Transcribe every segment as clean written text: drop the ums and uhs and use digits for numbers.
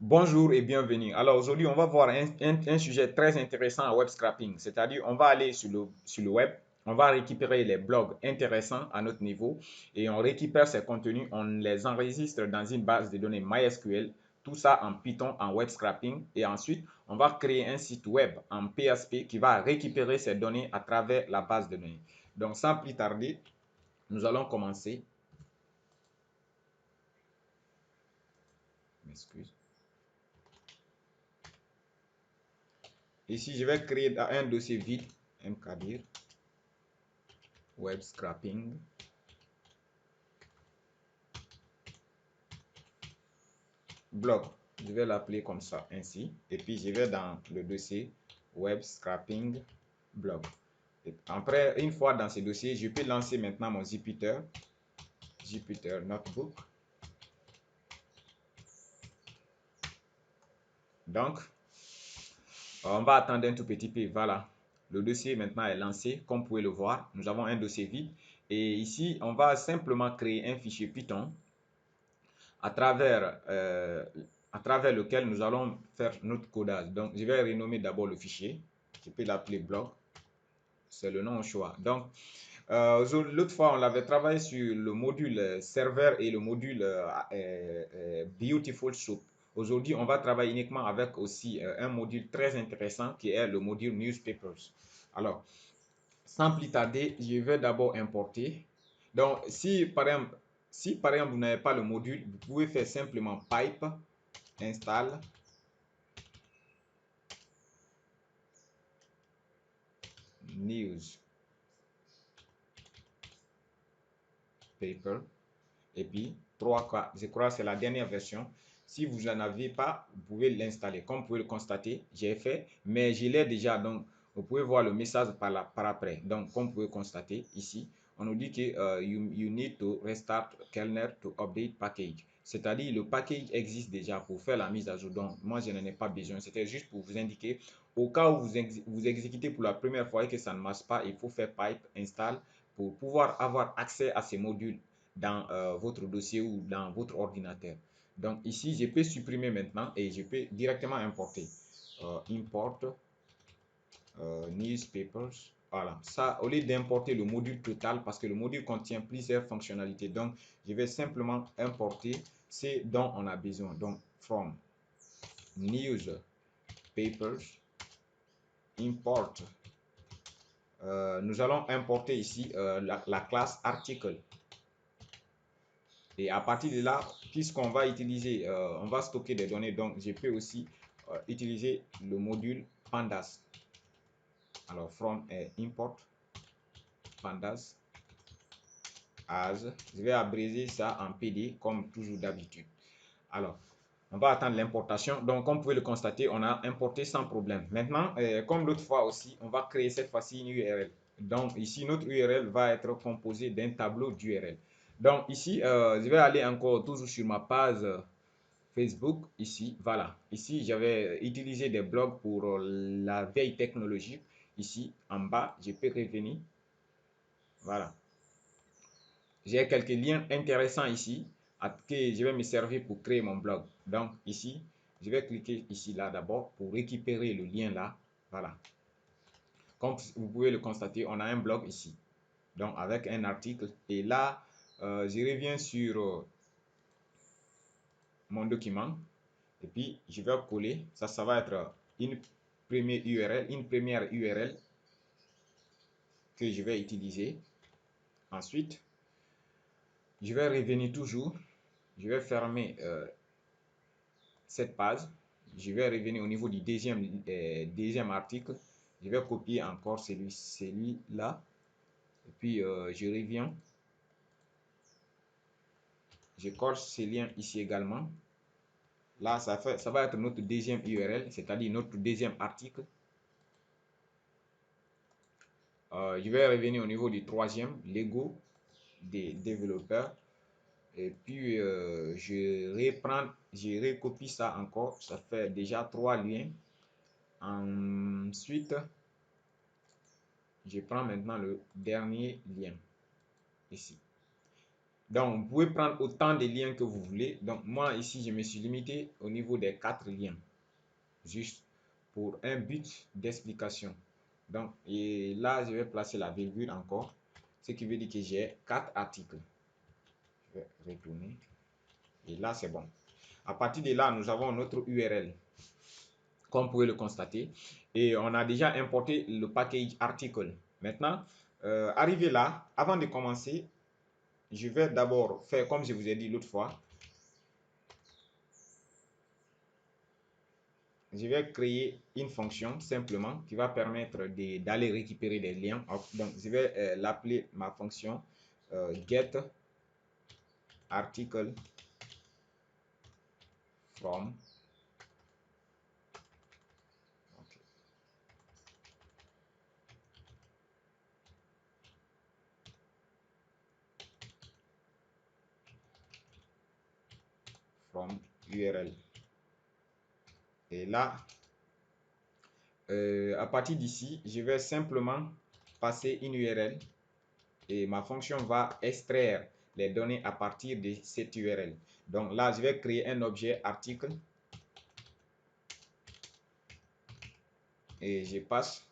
Bonjour et bienvenue. Alors aujourd'hui, on va voir un sujet très intéressant à web scrapping, c'est-à-dire on va aller sur le web, on va récupérer les blogs intéressants à notre niveau et on récupère ces contenus, on les enregistre dans une base de données MySQL, tout ça en Python, en web scrapping et ensuite on va créer un site web en PHP qui va récupérer ces données à travers la base de données. Donc sans plus tarder, nous allons commencer. M'excuse. Ici, je vais créer un dossier vide, mkdir, web scrapping. Blog, je vais l'appeler comme ça, ainsi. Et puis, je vais dans le dossier web scrapping blog. Et après, une fois dans ce dossier, je peux lancer maintenant mon Jupyter Notebook. Donc, on va attendre un tout petit peu. Voilà, le dossier maintenant est lancé. Comme vous pouvez le voir, nous avons un dossier vide. Et ici, on va simplement créer un fichier Python à travers lequel nous allons faire notre codage. Donc, je vais renommer d'abord le fichier. Je peux l'appeler blog. C'est le nom au choix. Donc, l'autre fois, on l'avait travaillé sur le module serveur et le module Beautiful Soup. Aujourd'hui, on va travailler uniquement avec aussi un module très intéressant qui est le module Newspapers. Alors, sans plus tarder, je vais d'abord importer. Donc, si par exemple vous n'avez pas le module, vous pouvez faire simplement pipe install newspaper et puis 3K. Je crois que c'est la dernière version. Si vous n'en avez pas, vous pouvez l'installer. Comme vous pouvez le constater, j'ai fait, mais je l'ai déjà. Donc, vous pouvez voir le message par après. Donc, comme vous pouvez constater ici, on nous dit que you need to restart kernel to update package. C'est-à-dire, le package existe déjà pour faire la mise à jour. Donc, moi, je n'en ai pas besoin. C'était juste pour vous indiquer, au cas où vous exécutez pour la première fois et que ça ne marche pas, il faut faire pipe install pour pouvoir avoir accès à ces modules dans votre dossier ou dans votre ordinateur. Donc ici, je peux supprimer maintenant et je peux directement importer. Import newspapers. Voilà, ça, au lieu d'importer le module total, parce que le module contient plusieurs fonctionnalités, donc je vais simplement importer ce dont on a besoin. Donc, from newspapers, import. Nous allons importer ici la classe article. Et à partir de là, puisqu'on va utiliser, on va stocker des données, donc je peux aussi utiliser le module pandas. Alors, from import pandas as, je vais abréger ça en PD comme toujours d'habitude. Alors, on va attendre l'importation. Donc, comme vous pouvez le constater, on a importé sans problème. Maintenant, comme l'autre fois aussi, on va créer cette fois-ci une URL. Donc, ici, notre URL va être composée d'un tableau d'URL. Donc, ici, je vais aller encore toujours sur ma page Facebook. Ici, voilà. Ici, j'avais utilisé des blogs pour la veille technologique. Ici, en bas, je peux revenir. Voilà. J'ai quelques liens intéressants ici que je vais me servir pour créer mon blog. Donc ici, je vais cliquer ici là d'abord pour récupérer le lien là. Voilà. Comme vous pouvez le constater, on a un blog ici. Donc avec un article. Et là, je reviens sur mon document. Et puis, je vais coller. Ça va être une première URL que je vais utiliser. Ensuite, je vais revenir toujours. Je vais fermer cette page. Je vais revenir au niveau du deuxième article. Je vais copier encore celui-là. Et puis, je reviens. Je colle ce lien ici également. Là, ça va être notre deuxième URL, c'est-à-dire notre deuxième article. Je vais revenir au niveau du troisième, Lego des développeurs. Et puis, je recopie ça encore. Ça fait déjà 3 liens. Ensuite, je prends maintenant le dernier lien ici. Donc, vous pouvez prendre autant de liens que vous voulez. Donc, moi, ici, je me suis limité au niveau des 4 liens. Juste pour un but d'explication. Donc, et là, je vais placer la virgule encore. Ce qui veut dire que j'ai 4 articles. Je vais retourner. Et là, c'est bon. À partir de là, nous avons notre URL. Comme vous pouvez le constater. Et on a déjà importé le package article. Maintenant, arrivé là, avant de commencer, je vais d'abord faire comme je vous ai dit l'autre fois. Je vais créer une fonction simplement qui va permettre d'aller récupérer des liens. Donc, je vais l'appeler ma fonction get article from. Okay. From URL. Et là, à partir d'ici, je vais simplement passer une URL et ma fonction va extraire les données à partir de cette URL. Donc là, je vais créer un objet article et je passe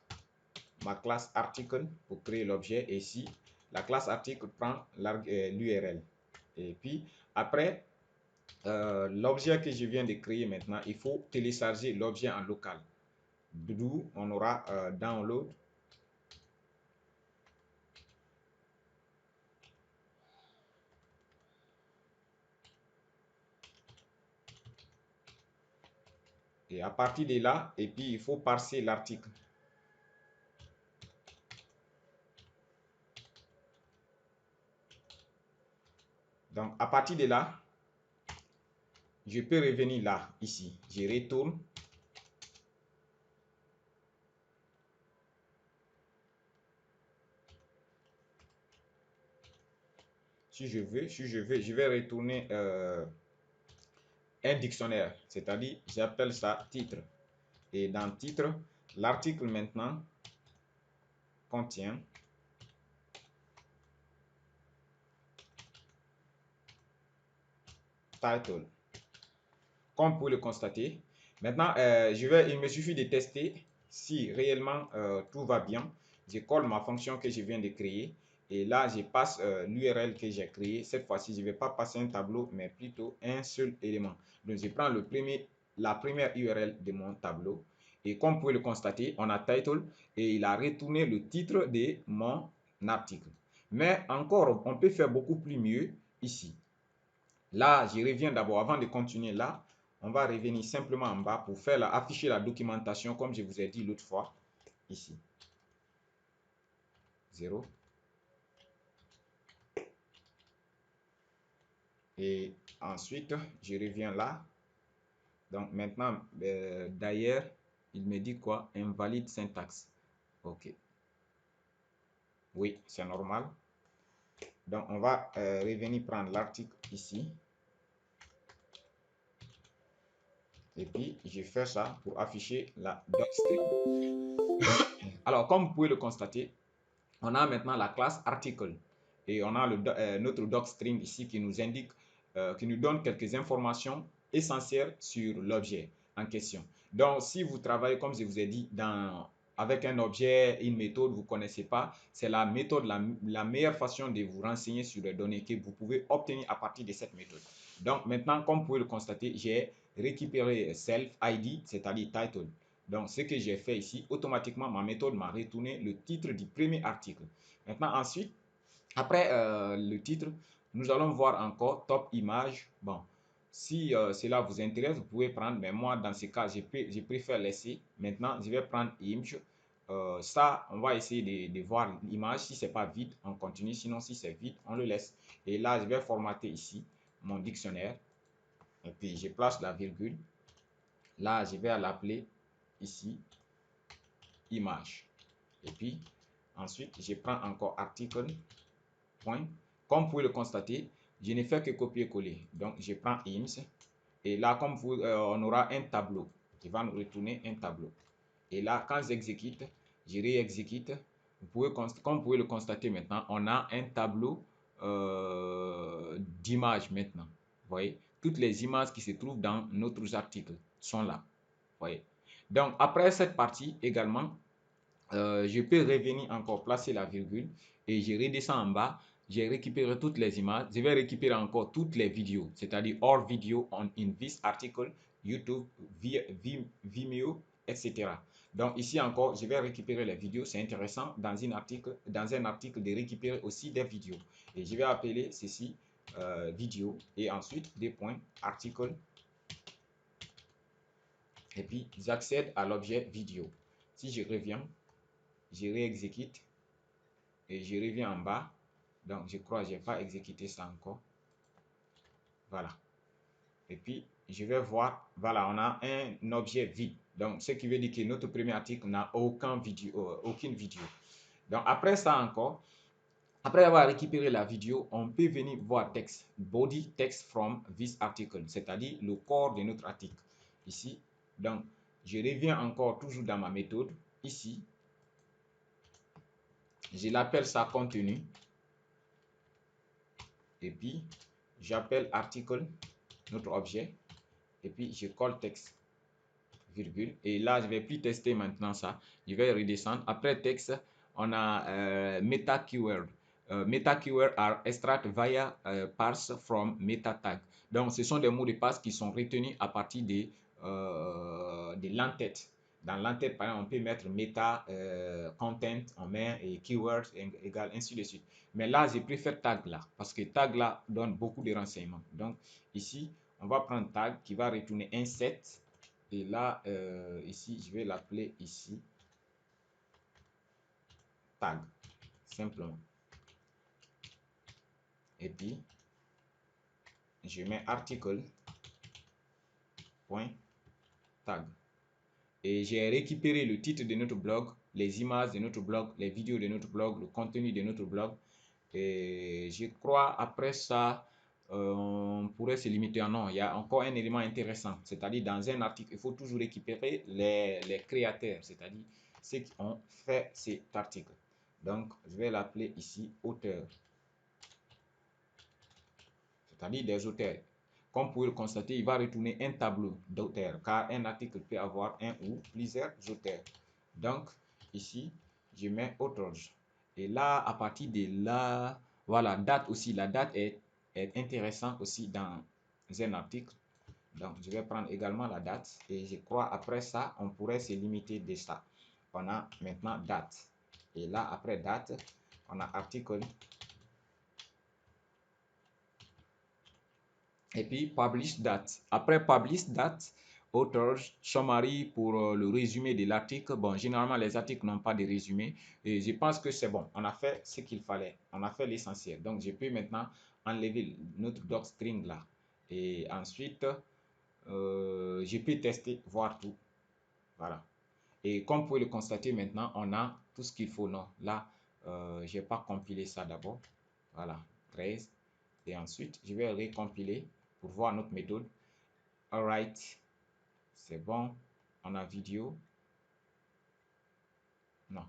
ma classe article pour créer l'objet. Et ici, la classe article prend l'URL. Et puis, après, l'objet que je viens de créer maintenant, il faut télécharger l'objet en local. D'où on aura download. Et à partir de là, et puis il faut parser l'article. Donc, à partir de là, je peux revenir là, ici. Je retourne. Si je veux, je vais retourner un dictionnaire. C'est-à-dire, j'appelle ça titre. Et dans titre, l'article maintenant contient title. Comme vous pouvez le constater. Maintenant, il me suffit de tester si réellement tout va bien. Je colle ma fonction que je viens de créer. Et là, je passe l'URL que j'ai créé. Cette fois-ci, je ne vais pas passer un tableau, mais plutôt un seul élément. Donc, je prends la première URL de mon tableau. Et comme vous pouvez le constater, on a title et il a retourné le titre de mon article. Mais encore, on peut faire beaucoup plus mieux ici. Là, je reviens d'abord, avant de continuer là, on va revenir simplement en bas pour faire afficher la documentation comme je vous ai dit l'autre fois, ici. 0. Et ensuite, je reviens là. Donc maintenant, d'ailleurs, il me dit quoi? Invalide syntaxe. OK. Oui, c'est normal. Donc on va revenir prendre l'article ici. Et puis, je fais ça pour afficher la docstring. Alors, comme vous pouvez le constater, on a maintenant la classe article et on a notre docstring ici qui nous indique, qui nous donne quelques informations essentielles sur l'objet en question. Donc, si vous travaillez, comme je vous ai dit, avec un objet, une méthode, vous ne connaissez pas, c'est la méthode, la meilleure façon de vous renseigner sur les données que vous pouvez obtenir à partir de cette méthode. Donc, maintenant, comme vous pouvez le constater, j'ai récupéré self ID, c'est-à-dire title. Donc, ce que j'ai fait ici, automatiquement, ma méthode m'a retourné le titre du premier article. Maintenant, ensuite, après le titre, nous allons voir encore top image. Bon, si cela vous intéresse, vous pouvez prendre, mais moi, dans ce cas, je préfère laisser. Maintenant, je vais prendre image. Ça, on va essayer de voir l'image. Si ce n'est pas vide, on continue. Sinon, si c'est vide, on le laisse. Et là, je vais formater ici mon dictionnaire. Et puis, je place la virgule. Là, je vais l'appeler ici image. Et puis, ensuite, je prends encore article, point. Comme vous pouvez le constater, je ne fais que copier-coller. Donc, je prends IMS. Et là, comme on aura un tableau qui va nous retourner un tableau. Et là, quand j'exécute, je réexécute. Comme vous pouvez le constater maintenant, on a un tableau d'images maintenant. Vous voyez, toutes les images qui se trouvent dans notre article sont là. Vous voyez. Donc, après cette partie également, je peux revenir encore placer la virgule et je redescends en bas. J'ai récupéré toutes les images. Je vais récupérer encore toutes les vidéos, c'est-à-dire all video on in this article, YouTube, Vimeo, etc. Donc ici encore, je vais récupérer les vidéos. C'est intéressant dans un article de récupérer aussi des vidéos. Et je vais appeler ceci vidéo et ensuite des points article. Et puis j'accède à l'objet vidéo. Si je reviens, je réexécute et je reviens en bas. Donc je crois que je n'ai pas exécuté ça encore. Voilà. Et puis je vais voir, voilà, on a un objet vide. Donc ce qui veut dire que notre premier article n'a aucune vidéo. Donc après ça encore, après avoir récupéré la vidéo, on peut venir voir texte, body text from this article, c'est-à-dire le corps de notre article. Ici, donc je reviens encore toujours dans ma méthode. Ici, je l'appelle ça contenu. Et puis, j'appelle article, notre objet. Et puis, je colle texte, virgule. Et là, je ne vais plus tester maintenant ça. Je vais redescendre. Après texte, on a meta keyword. Meta keyword are extract via parse from meta tag. Donc, ce sont des mots de passe qui sont retenus à partir de l'entête. Dans l'entête, par exemple, on peut mettre meta, content, on met et keywords égale, ainsi de suite. Mais là, je préfère tag là, parce que tag là donne beaucoup de renseignements. Donc, ici, on va prendre tag qui va retourner un set. Et là, ici, je vais l'appeler ici tag, simplement. Et puis, je mets article, point, tag. Et j'ai récupéré le titre de notre blog, les images de notre blog, les vidéos de notre blog, le contenu de notre blog. Et je crois après ça, on pourrait se limiter à non. Il y a encore un élément intéressant, c'est-à-dire dans un article, il faut toujours récupérer les créateurs, c'est-à-dire ceux qui ont fait cet article. Donc, je vais l'appeler ici auteur, c'est-à-dire des auteurs. Comme vous pouvez le constater, il va retourner un tableau d'auteurs, car un article peut avoir un ou plusieurs auteurs. Donc, ici, je mets authors. Et là, à partir de là, voilà, date aussi. La date est intéressante aussi dans un article. Donc, je vais prendre également la date. Et je crois, après ça, on pourrait se limiter de ça. On a maintenant date. Et là, après date, on a article. Et puis, publish date. Après publish date, author, summary pour le résumé de l'article. Bon, généralement, les articles n'ont pas de résumé. Et je pense que c'est bon. On a fait ce qu'il fallait. On a fait l'essentiel. Donc, je peux maintenant enlever notre docstring là. Et ensuite, je peux tester, voir tout. Voilà. Et comme vous pouvez le constater maintenant, on a tout ce qu'il faut. Non, là, je n'ai pas compilé ça d'abord. Voilà, 13. Et ensuite, je vais récompiler pour voir notre méthode. Alright, c'est bon. On a vidéo. Non.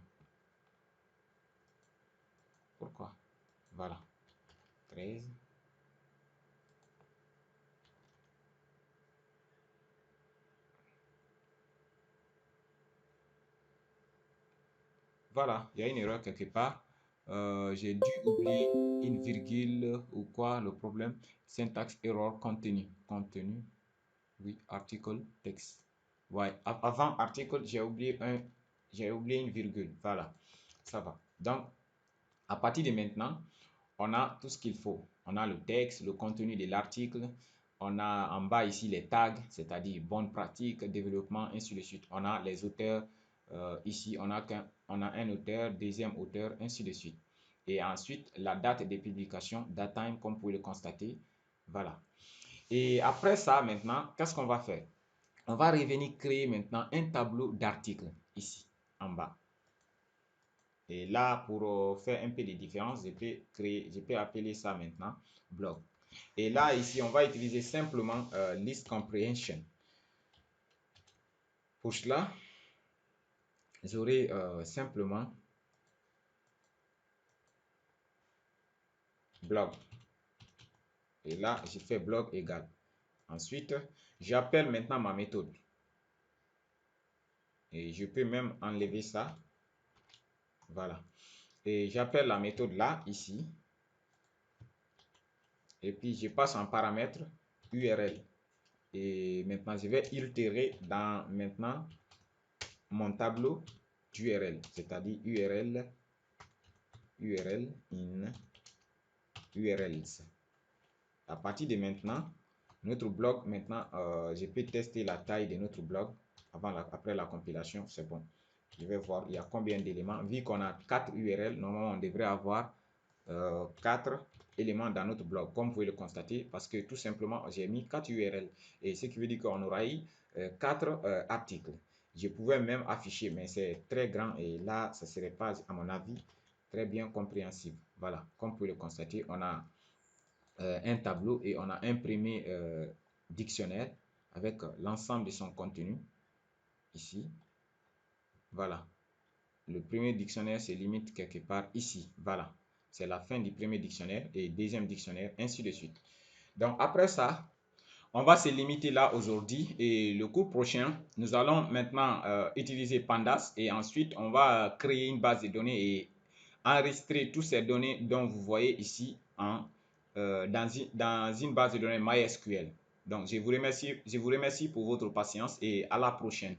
Pourquoi? Voilà. 13. Voilà, il y a une erreur quelque part. J'ai dû oublier une virgule ou quoi, le problème. Syntax error contenu. Contenu. Oui, article, texte. Ouais, avant article, j'ai oublié une virgule. Voilà, ça va. Donc, à partir de maintenant, on a tout ce qu'il faut. On a le texte, le contenu de l'article. On a en bas ici les tags, c'est-à-dire bonne pratique, développement, ainsi de suite. On a les auteurs. Ici, on a un auteur, deuxième auteur, ainsi de suite. Et ensuite, la date de publication, date time, comme vous pouvez le constater. Voilà. Et après ça, maintenant, qu'est-ce qu'on va faire? On va revenir créer maintenant un tableau d'articles ici, en bas. Et là, pour faire un peu de différence, je peux appeler ça maintenant blog. Et là, ici, on va utiliser simplement list comprehension. Pour cela, j'aurai simplement blog. Et là, j'ai fait blog égal. Ensuite, j'appelle maintenant ma méthode. Et je peux même enlever ça. Voilà. Et j'appelle la méthode là, ici. Et puis, je passe en paramètre URL. Et maintenant, je vais itérer dans maintenant mon tableau d'URL, c'est-à-dire URL in URLs. À partir de maintenant, notre blog, maintenant, je peux tester la taille de notre blog après la compilation, c'est bon. Je vais voir il y a combien d'éléments. Vu qu'on a 4 URL, normalement, on devrait avoir 4 éléments dans notre blog, comme vous pouvez le constater, parce que tout simplement, j'ai mis 4 URL. Et ce qui veut dire qu'on aura eu 4 articles. Je pouvais même afficher, mais c'est très grand et là, ça ne serait pas, à mon avis, très bien compréhensible. Voilà, comme vous pouvez le constater, on a un tableau et on a imprimé dictionnaire avec l'ensemble de son contenu ici. Voilà. Le premier dictionnaire se limite quelque part ici. Voilà. C'est la fin du premier dictionnaire et deuxième dictionnaire, ainsi de suite. Donc, après ça, on va se limiter là aujourd'hui et le cours prochain, nous allons maintenant utiliser Pandas et ensuite, on va créer une base de données et enregistrer toutes ces données dont vous voyez ici dans une base de données MySQL. Donc, je vous remercie pour votre patience et à la prochaine.